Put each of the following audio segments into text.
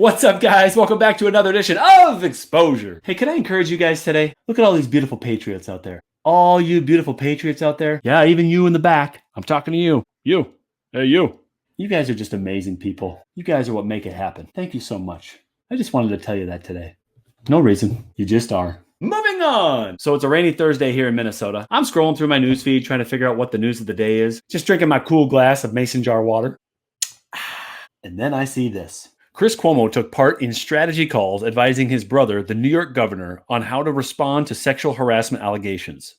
What's up, guys? Welcome back to another edition of Exposure. Hey, can I encourage you guys today? Look at all these beautiful patriots out there. All you beautiful patriots out there. Yeah, even you in the back. I'm talking to you. You. Hey, you. You guys are just amazing people. You guys are what make it happen. Thank you so much. I just wanted to tell you that today. No reason. You just are. Moving on. So it's a rainy Thursday here in Minnesota. I'm scrolling through my newsfeed trying to figure out what the news of the day is. Just drinking my cool glass of mason jar water. And then I see this. Chris Cuomo took part in strategy calls advising his brother, the New York governor, on how to respond to sexual harassment allegations.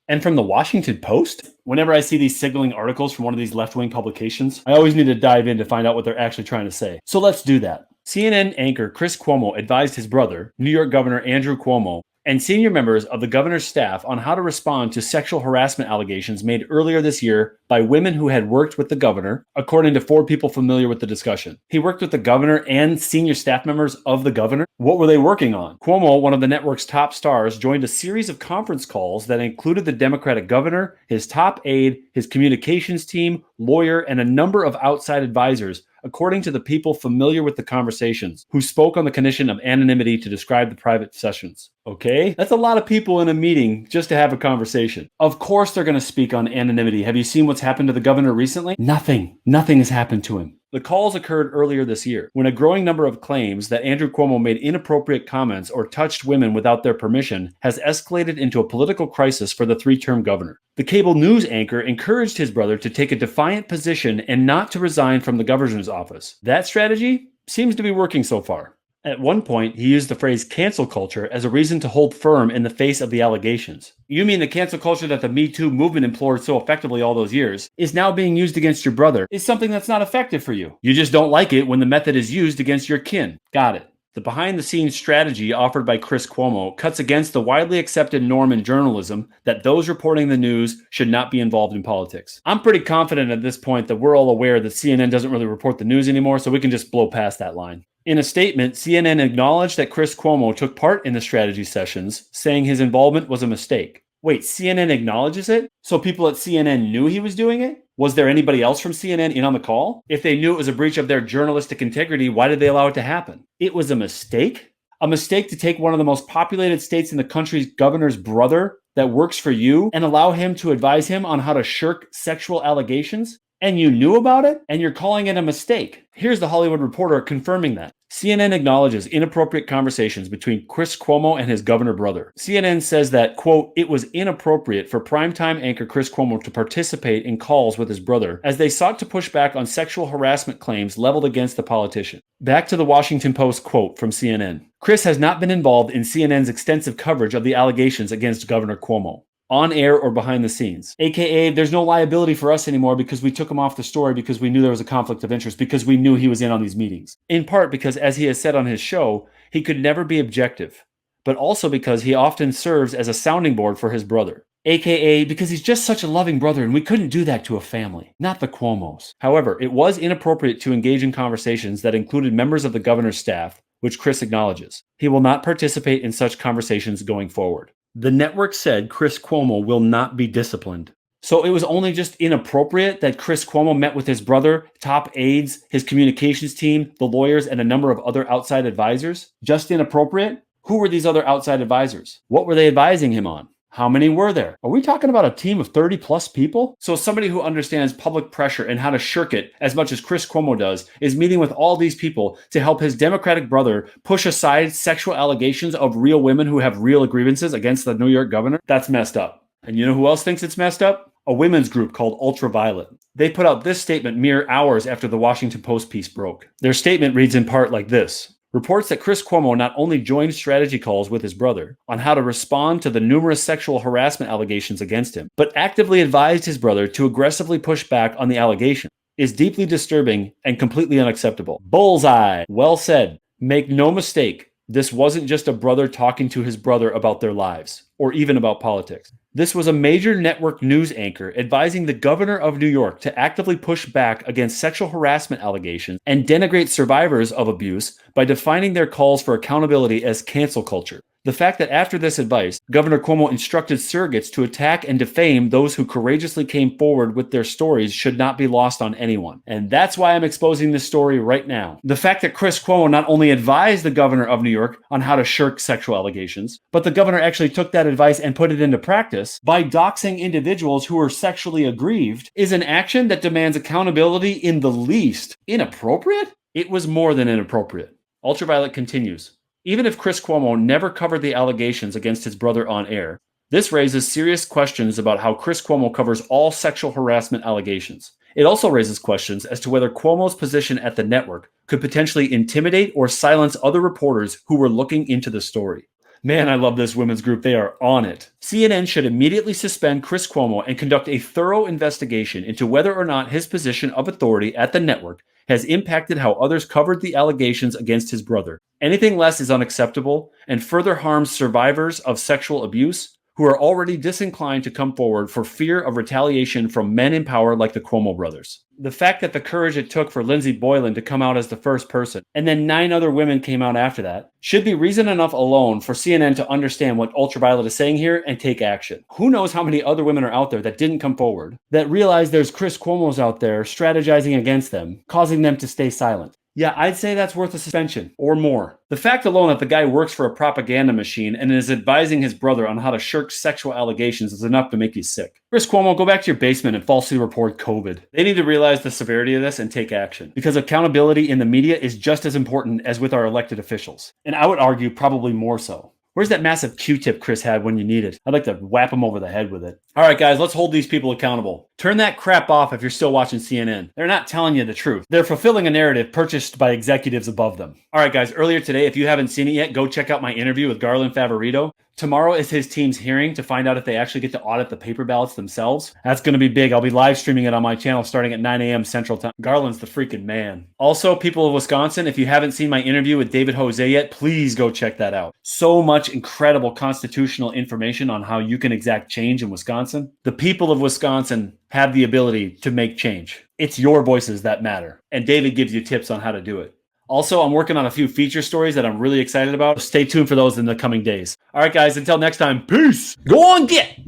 And from the Washington Post, whenever I see these signaling articles from one of these left-wing publications, I always need to dive in to find out what they're actually trying to say. So let's do that. CNN anchor Chris Cuomo advised his brother, New York Governor Andrew Cuomo, and senior members of the governor's staff on how to respond to sexual harassment allegations made earlier this year by women who had worked with the governor, according to 4 people familiar with the discussion. He worked with the governor and senior staff members of the governor. What were they working on? Cuomo, one of the network's top stars, joined a series of conference calls that included the Democratic governor, his top aide, his communications team, lawyer, and a number of outside advisors, according to the people familiar with the conversations, who spoke on the condition of anonymity to describe the private sessions. Okay? That's a lot of people in a meeting just to have a conversation. Of course they're going to speak on anonymity. Have you seen what's happened to the governor recently? Nothing. Nothing has happened to him. The calls occurred earlier this year, when a growing number of claims that Andrew Cuomo made inappropriate comments or touched women without their permission has escalated into a political crisis for the 3-term governor. The cable news anchor encouraged his brother to take a defiant position and not to resign from the governor's office. That strategy seems to be working so far. At one point, he used the phrase cancel culture as a reason to hold firm in the face of the allegations. You mean the cancel culture that the Me Too movement implored so effectively all those years is now being used against your brother is something that's not effective for you. You just don't like it when the method is used against your kin. Got it. The behind-the-scenes strategy offered by Chris Cuomo cuts against the widely accepted norm in journalism that those reporting the news should not be involved in politics. I'm pretty confident at this point that we're all aware that CNN doesn't really report the news anymore, so we can just blow past that line. In a statement, CNN acknowledged that Chris Cuomo took part in the strategy sessions, saying his involvement was a mistake. Wait, CNN acknowledges it? So people at CNN knew he was doing it? Was there anybody else from CNN in on the call? If they knew it was a breach of their journalistic integrity, why did they allow it to happen? It was a mistake? A mistake to take one of the most populated states in the country's governor's brother that works for you and allow him to advise him on how to shirk sexual allegations? And you knew about it? And you're calling it a mistake. Here's the Hollywood Reporter confirming that. CNN acknowledges inappropriate conversations between Chris Cuomo and his governor brother. CNN says that, quote, it was inappropriate for primetime anchor Chris Cuomo to participate in calls with his brother as they sought to push back on sexual harassment claims leveled against the politician. Back to the Washington Post quote from CNN. Chris has not been involved in CNN's extensive coverage of the allegations against Governor Cuomo, on air or behind the scenes. AKA, there's no liability for us anymore because we took him off the story because we knew there was a conflict of interest, because we knew he was in on these meetings. In part because, as he has said on his show, he could never be objective, but also because he often serves as a sounding board for his brother. AKA, because he's just such a loving brother and we couldn't do that to a family, not the Cuomos. However, it was inappropriate to engage in conversations that included members of the governor's staff, which Chris acknowledges. He will not participate in such conversations going forward. The network said Chris Cuomo will not be disciplined. So it was only just inappropriate that Chris Cuomo met with his brother, top aides, his communications team, the lawyers, and a number of other outside advisors? Just inappropriate? Who were these other outside advisors? What were they advising him on? How many were there? Are we talking about a team of 30 plus people? So somebody who understands public pressure and how to shirk it as much as Chris Cuomo does is meeting with all these people to help his Democratic brother push aside sexual allegations of real women who have real grievances against the New York governor? That's messed up. And you know who else thinks it's messed up? A women's group called Ultraviolet. They put out this statement mere hours after the Washington Post piece broke. Their statement reads in part like this. Reports that Chris Cuomo not only joined strategy calls with his brother on how to respond to the numerous sexual harassment allegations against him, but actively advised his brother to aggressively push back on the allegation, is deeply disturbing and completely unacceptable. Bullseye. Well said. Make no mistake, this wasn't just a brother talking to his brother about their lives. or even about politics. This was a major network news anchor advising the governor of New York to actively push back against sexual harassment allegations and denigrate survivors of abuse by defining their calls for accountability as cancel culture. The fact that after this advice, Governor Cuomo instructed surrogates to attack and defame those who courageously came forward with their stories should not be lost on anyone. And that's why I'm exposing this story right now. The fact that Chris Cuomo not only advised the governor of New York on how to shirk sexual allegations, but the governor actually took that advice and put it into practice by doxing individuals who are sexually aggrieved is an action that demands accountability in the least. Inappropriate? It was more than inappropriate. Ultraviolet continues. Even if Chris Cuomo never covered the allegations against his brother on air, this raises serious questions about how Chris Cuomo covers all sexual harassment allegations. It also raises questions as to whether Cuomo's position at the network could potentially intimidate or silence other reporters who were looking into the story. Man, I love this women's group. They are on it. CNN should immediately suspend Chris Cuomo and conduct a thorough investigation into whether or not his position of authority at the network has impacted how others covered the allegations against his brother. Anything less is unacceptable and further harms survivors of sexual abuse who are already disinclined to come forward for fear of retaliation from men in power like the Cuomo brothers. The fact that the courage it took for Lindsey Boylan to come out as the first person, and then 9 other women came out after that, should be reason enough alone for CNN to understand what Ultraviolet is saying here and take action. Who knows how many other women are out there that didn't come forward, that realize there's Chris Cuomo's out there strategizing against them, causing them to stay silent. Yeah, I'd say that's worth a suspension, or more. The fact alone that the guy works for a propaganda machine and is advising his brother on how to shirk sexual allegations is enough to make you sick. Chris Cuomo, go back to your basement and falsely report COVID. They need to realize the severity of this and take action, because accountability in the media is just as important as with our elected officials. And I would argue probably more so. Where's that massive Q-tip Chris had when you need it? I'd like to whap him over the head with it. All right, guys, let's hold these people accountable. Turn that crap off if you're still watching CNN. They're not telling you the truth. They're fulfilling a narrative purchased by executives above them. All right, guys, earlier today, if you haven't seen it yet, go check out my interview with Garland Favorito. Tomorrow is his team's hearing to find out if they actually get to audit the paper ballots themselves. That's going to be big. I'll be live streaming it on my channel starting at 9 a.m. Central Time. Garland's the freaking man. Also, people of Wisconsin, if you haven't seen my interview with David Jose yet, please go check that out. So much incredible constitutional information on how you can exact change in Wisconsin. The people of Wisconsin have the ability to make change. It's your voices that matter. And David gives you tips on how to do it. Also, I'm working on a few feature stories that I'm really excited about. Stay tuned for those in the coming days. All right, guys, until next time, peace. Go on, get.